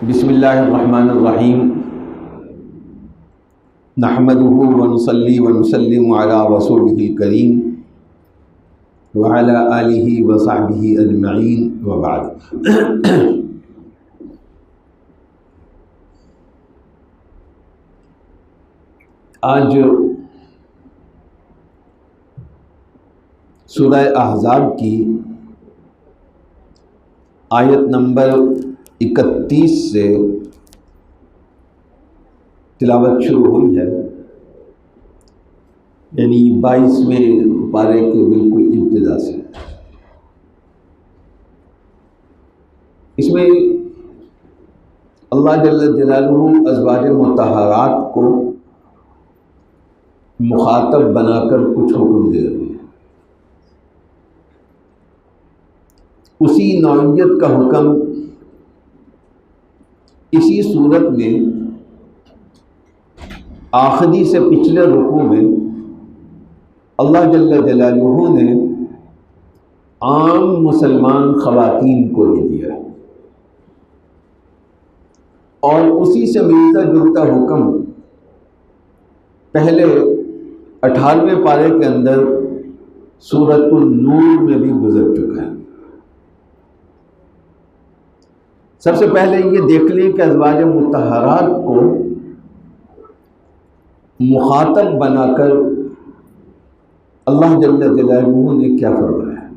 بسم اللہ الرحمن الرحیم نحمده ونصلی ونسلم علی رسولہ الکریم وعلی آلہ وصحبہ اجمعین وبعد۔ آج سورہ احزاب کی آیت نمبر 31 سے تلاوت شروع ہوئی ہے، یعنی 22ویں پارے کے بالکل ابتدا سے۔ اس میں اللہ جل جلالہ ازواج مطہرات کو مخاطب بنا کر کچھ حکم دے رہے ہیں۔ اسی نوعیت کا حکم اسی صورت میں آخری سے پچھلے رکوع میں اللہ جل جلالہ نے عام مسلمان خواتین کو دے دیا، اور اسی سے ملتا جلتا حکم پہلے 18ویں پارے کے اندر سورۃ النور میں بھی گزر چکا ہے۔ سب سے پہلے یہ دیکھ لیں کہ ازواج مطہرات کو مخاطب بنا کر اللہ جل جلالہ نے کیا فرمایا ہے۔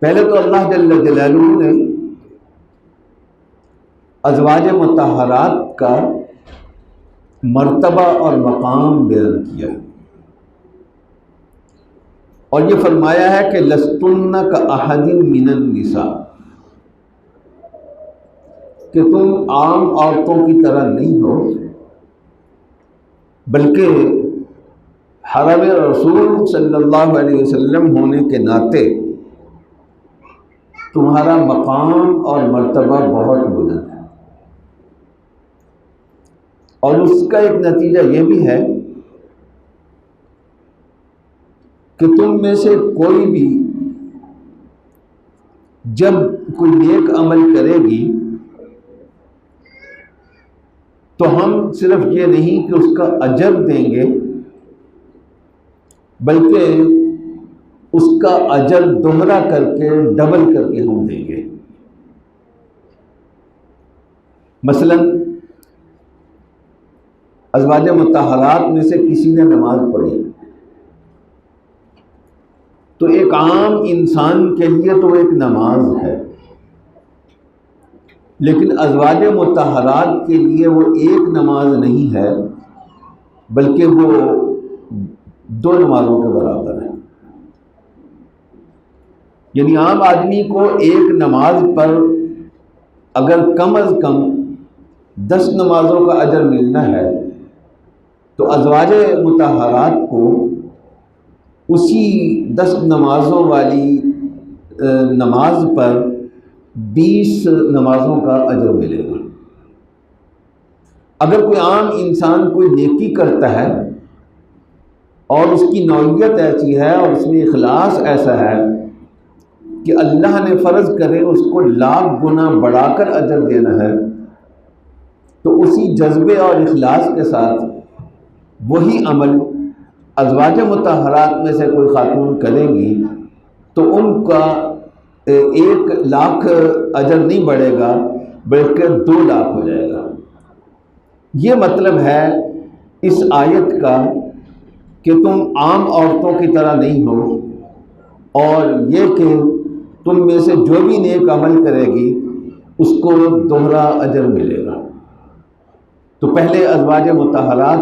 پہلے تو اللہ جل جلالہ نے ازواج مطہرات کا مرتبہ اور مقام بیان کیا، اور یہ فرمایا ہے کہ لستن کاحد من النساء، کہ تم عام عورتوں کی طرح نہیں ہو، بلکہ حرم رسول صلی اللہ علیہ وسلم ہونے کے ناطے تمہارا مقام اور مرتبہ بہت بلند ہے، اور اس کا ایک نتیجہ یہ بھی ہے کہ تم میں سے کوئی بھی جب کوئی نیک عمل کرے گی تو ہم صرف یہ نہیں کہ اس کا اجر دیں گے، بلکہ اس کا اجر دوہرا کر کے ڈبل کر کے ہم دیں گے۔ مثلا ازواج مطہرات میں سے کسی نے نماز پڑھی تو ایک عام انسان کے لیے تو ایک نماز ہے، لیکن ازواج مطہرات کے لیے وہ ایک نماز نہیں ہے، بلکہ وہ 2 نمازوں کے برابر ہے۔ یعنی عام آدمی کو ایک نماز پر اگر کم از کم 10 نمازوں کا اجر ملنا ہے، تو ازواج مطہرات کو اسی 10 نمازوں والی نماز پر 20 نمازوں کا اجر ملے گا۔ اگر کوئی عام انسان کوئی نیکی کرتا ہے اور اس کی نوعیت ایسی ہے اور اس میں اخلاص ایسا ہے کہ اللہ نے فرض کرے اس کو 1,00,000 گنا بڑھا کر اجر دینا ہے، تو اسی جذبے اور اخلاص کے ساتھ وہی عمل ازواج مطہرات میں سے کوئی خاتون کرے گی تو ان کا 1,00,000 اجر نہیں بڑھے گا، بلکہ 2,00,000 ہو جائے گا۔ یہ مطلب ہے اس آیت کا کہ تم عام عورتوں کی طرح نہیں ہو، اور یہ کہ تم میں سے جو بھی نیک عمل کرے گی اس کو دوہرا اجر ملے گا۔ تو پہلے ازواج مطہرات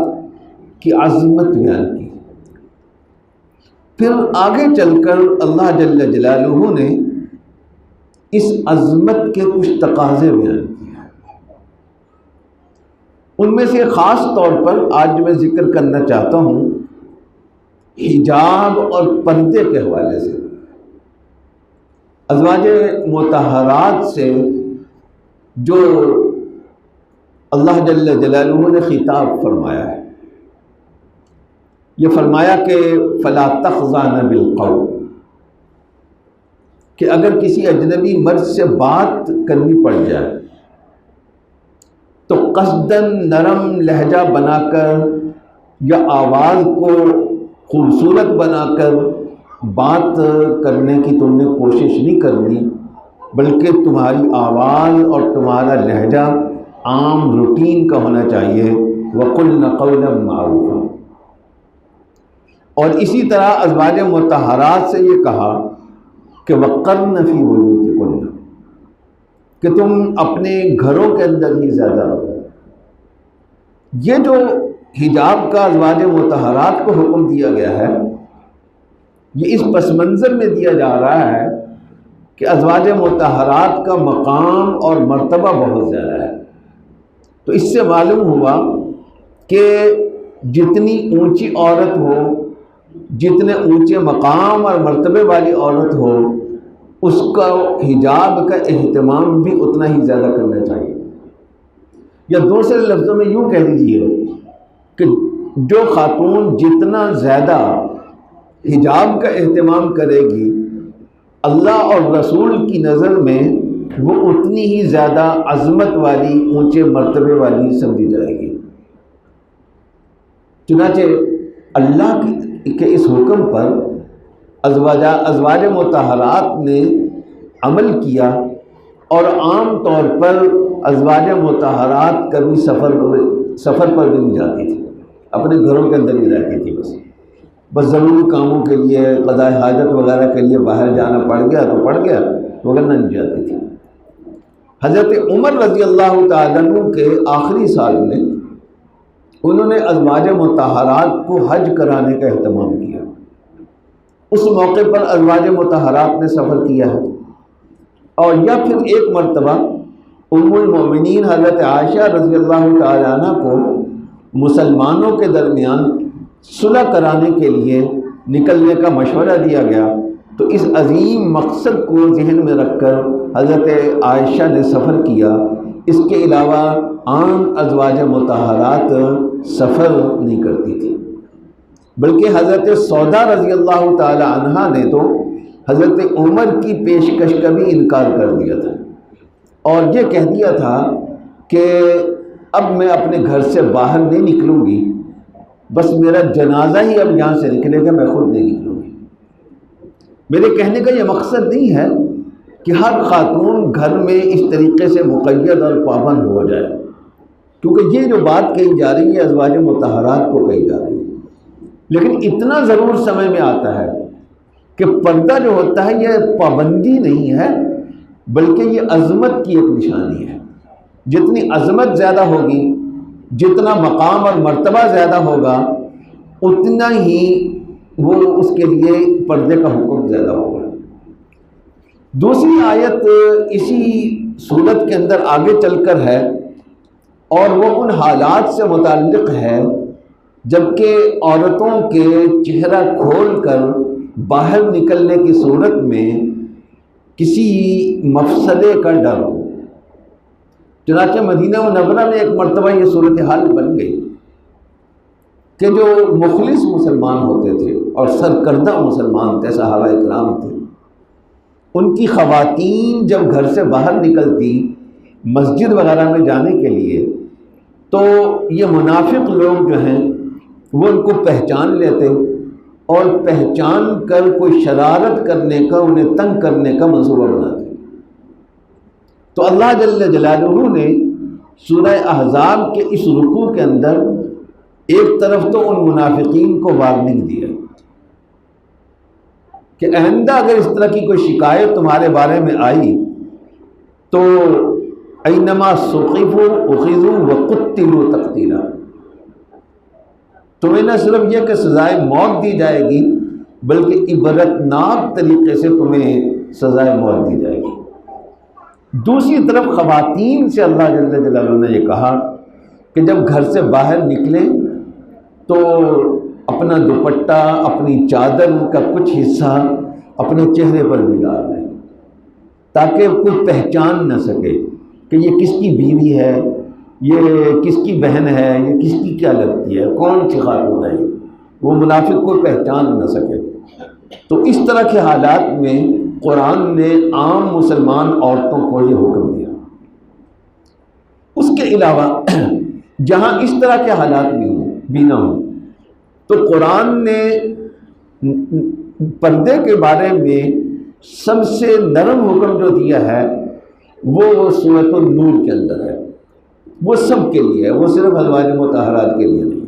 کی عظمت بیان کی، پھر آگے چل کر اللہ جل جلالہ نے اس عظمت کے کچھ تقاضے بیان کیے۔ ان میں سے خاص طور پر آج میں ذکر کرنا چاہتا ہوں حجاب اور پردے کے حوالے سے۔ ازواج مطہرات سے جو اللہ جل جلالہ نے خطاب فرمایا ہے، یہ فرمایا کہ فلا تخضعن بالقول، کہ اگر کسی اجنبی مرد سے بات کرنی پڑ جائے تو قصداً نرم لہجہ بنا کر یا آواز کو خوبصورت بنا کر بات کرنے کی تم نے کوشش نہیں کرنی، بلکہ تمہاری آواز اور تمہارا لہجہ عام روٹین کا ہونا چاہیے۔ وَقُلْنَ قَوْلًا مَّعْرُوفًا۔ اور اسی طرح ازواج مطہرات سے یہ کہا کہ وَقَرْنَ فِي بُيُوتِكُنَّ، کہ تم اپنے گھروں کے اندر ہی زیادہ رہو۔ یہ جو حجاب کا ازواج مطہرات کو حکم دیا گیا ہے، یہ اس پس منظر میں دیا جا رہا ہے کہ ازواج مطہرات کا مقام اور مرتبہ بہت زیادہ ہے۔ تو اس سے معلوم ہوا کہ جتنی اونچی عورت ہو، جتنے اونچے مقام اور مرتبے والی عورت ہو، اس کا حجاب کا اہتمام بھی اتنا ہی زیادہ کرنا چاہیے۔ یا دوسرے لفظوں میں یوں کہہ لیجیے کہ جو خاتون جتنا زیادہ حجاب کا اہتمام کرے گی، اللہ اور رسول کی نظر میں وہ اتنی ہی زیادہ عظمت والی، اونچے مرتبے والی سمجھی جائے گی۔ چنانچہ اللہ کے اس حکم پر ازواج مطہرات نے عمل کیا، اور عام طور پر ازواج مطہرات کبھی سفر پر بھی نہیں جاتی تھی، اپنے گھروں کے اندر ہی رہتی تھی۔ بس ضروری کاموں کے لیے، قضاء حاجت وغیرہ کے لیے باہر جانا پڑ گیا تو پڑ گیا، وغیرہ نہیں جاتی تھی۔ حضرت عمر رضی اللہ تعالیٰ عنہ کے آخری سال میں انہوں نے ازواج مطہرات کو حج کرانے کا اہتمام کیا۔ اس موقع پر ازواج مطہرات نے سفر کیا ہے، اور یا پھر ایک مرتبہ ام المؤمنین حضرت عائشہ رضی اللہ تعالیٰ عنہ کو مسلمانوں کے درمیان صلح کرانے کے لیے نکلنے کا مشورہ دیا گیا، تو اس عظیم مقصد کو ذہن میں رکھ کر حضرت عائشہ نے سفر کیا۔ اس کے علاوہ عام ازواج مطہرات سفر نہیں کرتی تھی، بلکہ حضرت سودا رضی اللہ تعالی عنہا نے تو حضرت عمر کی پیشکش کا بھی انکار کر دیا تھا، اور یہ کہہ دیا تھا کہ اب میں اپنے گھر سے باہر نہیں نکلوں گی، بس میرا جنازہ ہی اب یہاں سے نکلے گا، میں خود نہیں نکلوں گی۔ میرے کہنے کا یہ مقصد نہیں ہے کہ ہر خاتون گھر میں اس طریقے سے مقید اور پابند ہو جائے، کیونکہ یہ جو بات کہی جا رہی ہے ازواج مطہرات کو کہی جا رہی ہے، لیکن اتنا ضرور سمجھ میں آتا ہے کہ پردہ جو ہوتا ہے یہ پابندی نہیں ہے، بلکہ یہ عظمت کی ایک نشانی ہے۔ جتنی عظمت زیادہ ہوگی، جتنا مقام اور مرتبہ زیادہ ہوگا، اتنا ہی وہ اس کے لیے پردے کا حکم زیادہ ہوگا۔ دوسری آیت اسی صورت کے اندر آگے چل کر ہے، اور وہ ان حالات سے متعلق ہے جبکہ عورتوں کے چہرہ کھول کر باہر نکلنے کی صورت میں کسی مفسدے کا ڈر ہو۔ چنانچہ مدینہ منورہ میں ایک مرتبہ یہ صورتحال بن گئی کہ جو مخلص مسلمان ہوتے تھے اور سرکردہ مسلمان تھے، صحابہ اکرام تھے، ان کی خواتین جب گھر سے باہر نکلتی مسجد وغیرہ میں جانے کے لیے، تو یہ منافق لوگ جو ہیں وہ ان کو پہچان لیتے اور پہچان کر کوئی شرارت کرنے کا، انہیں تنگ کرنے کا منصوبہ بناتے۔ تو اللہ جل جلالہ نے سورہ احزاب کے اس رکوع کے اندر ایک طرف تو ان منافقین کو وارننگ دیا کہ آئندہ اگر اس طرح کی کوئی شکایت تمہارے بارے میں آئی تو اینما ثقفوا اخذوا وقتلوا تقتیلا، تمہیں نہ صرف یہ کہ سزائے موت دی جائے گی، بلکہ عبرتناک طریقے سے تمہیں سزائے موت دی جائے گی۔ دوسری طرف خواتین سے اللہ جل جلالہ نے یہ کہا کہ جب گھر سے باہر نکلیں تو اپنا دوپٹہ، اپنی چادر کا کچھ حصہ اپنے چہرے پر بھی ڈال لیں تاکہ کوئی پہچان نہ سکے کہ یہ کس کی بیوی ہے، یہ کس کی بہن ہے، یہ کس کی کیا لگتی ہے، کون سی خاتون ہے، وہ منافق کو پہچان نہ سکے۔ تو اس طرح کے حالات میں قرآن نے عام مسلمان عورتوں کو یہ حکم دیا۔ اس کے علاوہ جہاں اس طرح کے حالات بھی نہ ہوں تو قرآن نے پردے کے بارے میں سب سے نرم حکم جو دیا ہے وہ سورۃ النور کے اندر ہے، وہ سب کے لیے ہے، وہ صرف ازواج مطہرات کے لیے نہیں۔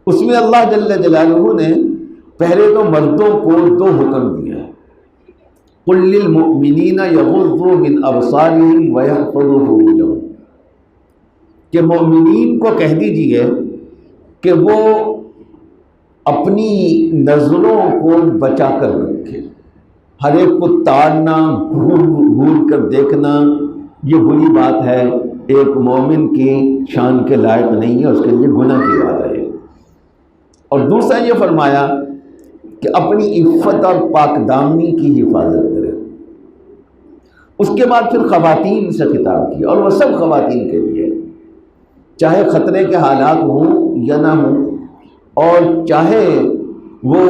اس میں اللہ جل جلالہ نے پہلے تو مردوں کو 2 حکم دیا ہے، قل للمؤمنین یغضوا من ابصارہم ویحفظوا فروجہم، کہ مومنین کو کہہ دیجئے کہ وہ اپنی نظروں کو بچا کر رکھے، ہر ایک کو تاڑنا، گھور کر دیکھنا یہ بری بات ہے، ایک مومن کی شان کے لائق نہیں ہے، اس کے لیے گناہ کی بات ہے۔ اور دوسرا یہ فرمایا کہ اپنی عفت اور پاک دامنی کی حفاظت کرے۔ اس کے بعد پھر خواتین سے خطاب کیا، اور وہ سب خواتین کے لیے، چاہے خطرے کے حالات ہوں یا نہ ہوں، اور چاہے وہ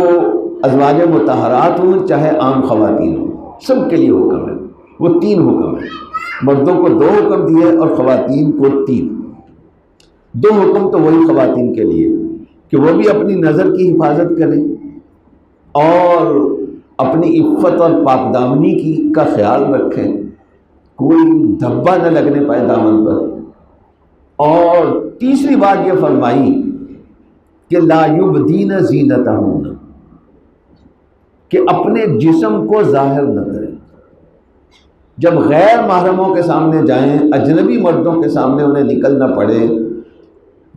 ازواج مطہرات ہوں چاہے عام خواتین ہوں، سب کے لیے حکم ہے۔ وہ 3 حکم ہیں، مردوں کو 2 حکم دیے اور خواتین کو 3۔ 2 حکم تو وہی خواتین کے لیے کہ وہ بھی اپنی نظر کی حفاظت کریں اور اپنی عفت اور پاک دامنی کا خیال رکھیں، کوئی دھبا نہ لگنے پائے دامن پر۔ اور تیسری بات یہ فرمائی کہ لا یبدین زینتہن، کہ اپنے جسم کو ظاہر نہ کریں۔ جب غیر محرموں کے سامنے جائیں، اجنبی مردوں کے سامنے انہیں نکلنا پڑے،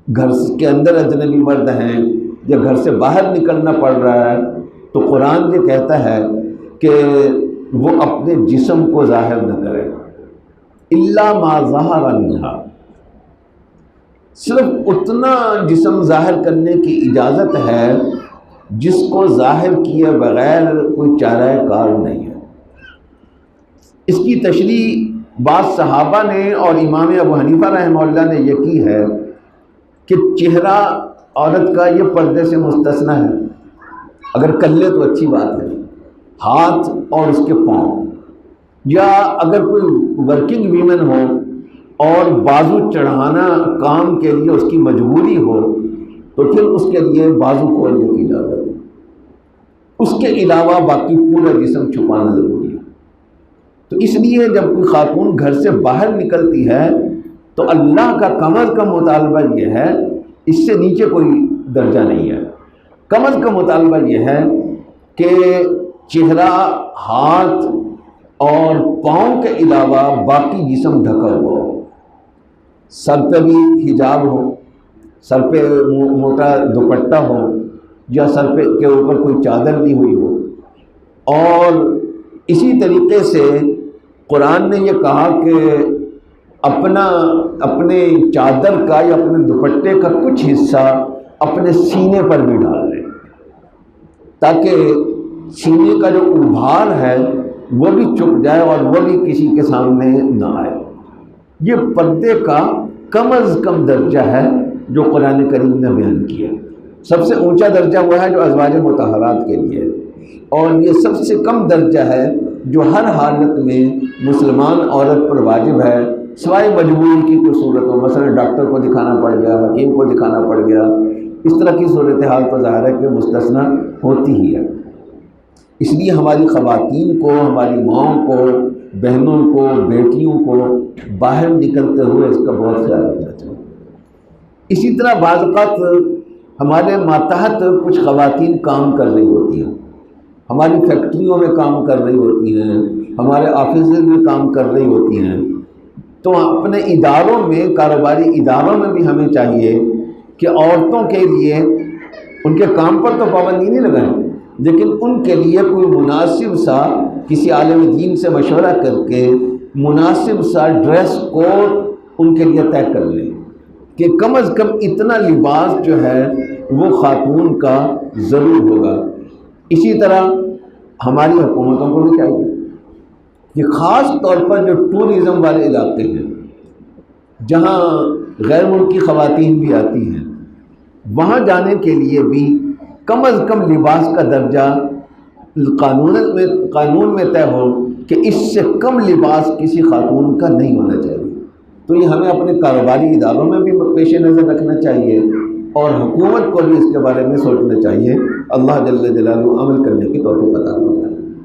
گھر کے اندر اجنبی مرد ہیں یا گھر سے باہر نکلنا پڑ رہا ہے، تو قرآن یہ کہتا ہے کہ وہ اپنے جسم کو ظاہر نہ کرے، الا ما ظہر منہا، صرف اتنا جسم ظاہر کرنے کی اجازت ہے جس کو ظاہر کیے بغیر کوئی چارہ کار نہیں ہے۔ اس کی تشریح بعض صحابہ نے اور امام ابو حنیفہ رحمہ اللہ نے یہ کی ہے کہ چہرہ عورت کا یہ پردے سے مستثنی ہے، اگر کر لے تو اچھی بات ہے، ہاتھ اور اس کے پاؤں، یا اگر کوئی ورکنگ ویمن ہو اور بازو چڑھانا کام کے لیے اس کی مجبوری ہو تو پھر اس کے لیے بازو کھولنے کی اجازت ہے۔ اس کے علاوہ باقی پورا جسم چھپانا ضروری ہے۔ تو اس لیے جب کوئی خاتون گھر سے باہر نکلتی ہے تو اللہ کا کم از کم مطالبہ یہ ہے، اس سے نیچے کوئی درجہ نہیں ہے، کم از کم مطالبہ یہ ہے کہ چہرہ، ہاتھ اور پاؤں کے علاوہ باقی جسم ڈھکا ہوا ہو، سر پہ بھی حجاب ہو، سر پہ موٹا دوپٹہ ہو، یا سر پہ کے اوپر کوئی چادر لی ہوئی ہو۔ اور اسی طریقے سے قرآن نے یہ کہا کہ اپنے چادر کا یا اپنے دوپٹے کا کچھ حصہ اپنے سینے پر بھی ڈال لیں، تاکہ سینے کا جو ابھار ہے وہ بھی چھپ جائے اور وہ بھی کسی کے سامنے نہ آئے۔ یہ پردے کا کم از کم درجہ ہے جو قرآن کریم نے بیان کیا۔ سب سے اونچا درجہ وہ ہے جو ازواج مطہرات کے لیے، اور یہ سب سے کم درجہ ہے جو ہر حالت میں مسلمان عورت پر واجب ہے، سوائے مجبوری کی کوئی صورت ہو، مثلا ڈاکٹر کو دکھانا پڑ گیا، حکیم کو دکھانا پڑ گیا، اس طرح کی صورتحال تو ظاہر ہے کہ مستثنیٰ ہوتی ہی ہے۔ اس لیے ہماری خواتین کو، ہماری ماؤں کو، بہنوں کو، بیٹیوں کو باہر نکلتے ہوئے اس کا بہت خیال رکھنا چاہیے۔ اسی طرح بعض اوقات ہمارے ماتحت کچھ خواتین کام کر رہی ہوتی ہیں، ہماری فیکٹریوں میں کام کر رہی ہوتی ہیں، ہمارے آفیسز میں کام کر رہی ہوتی ہیں، تو اپنے اداروں میں، کاروباری اداروں میں بھی ہمیں چاہیے کہ عورتوں کے لیے ان کے کام پر تو پابندی نہیں لگائیں، لیکن ان کے لیے کوئی مناسب سا کسی عالم دین سے مشورہ کر کے مناسب سا ڈریس کوڈ ان کے لیے طے کر لیں کہ کم از کم اتنا لباس جو ہے وہ خاتون کا ضرور ہوگا۔ اسی طرح ہماری حکومتوں کو بھی چاہیے کہ خاص طور پر جو ٹورزم والے علاقے ہیں جہاں غیر ملکی خواتین بھی آتی ہیں، وہاں جانے کے لیے بھی کم از کم لباس کا درجہ قانون میں طے ہو کہ اس سے کم لباس کسی خاتون کا نہیں ہونا چاہیے۔ تو یہ ہمیں اپنے کاروباری اداروں میں بھی پیش نظر رکھنا چاہیے اور حکومت کو بھی اس کے بارے میں سوچنا چاہیے۔ اللہ جل جلالہ عمل کرنے کی توفیق عطا فرمائے۔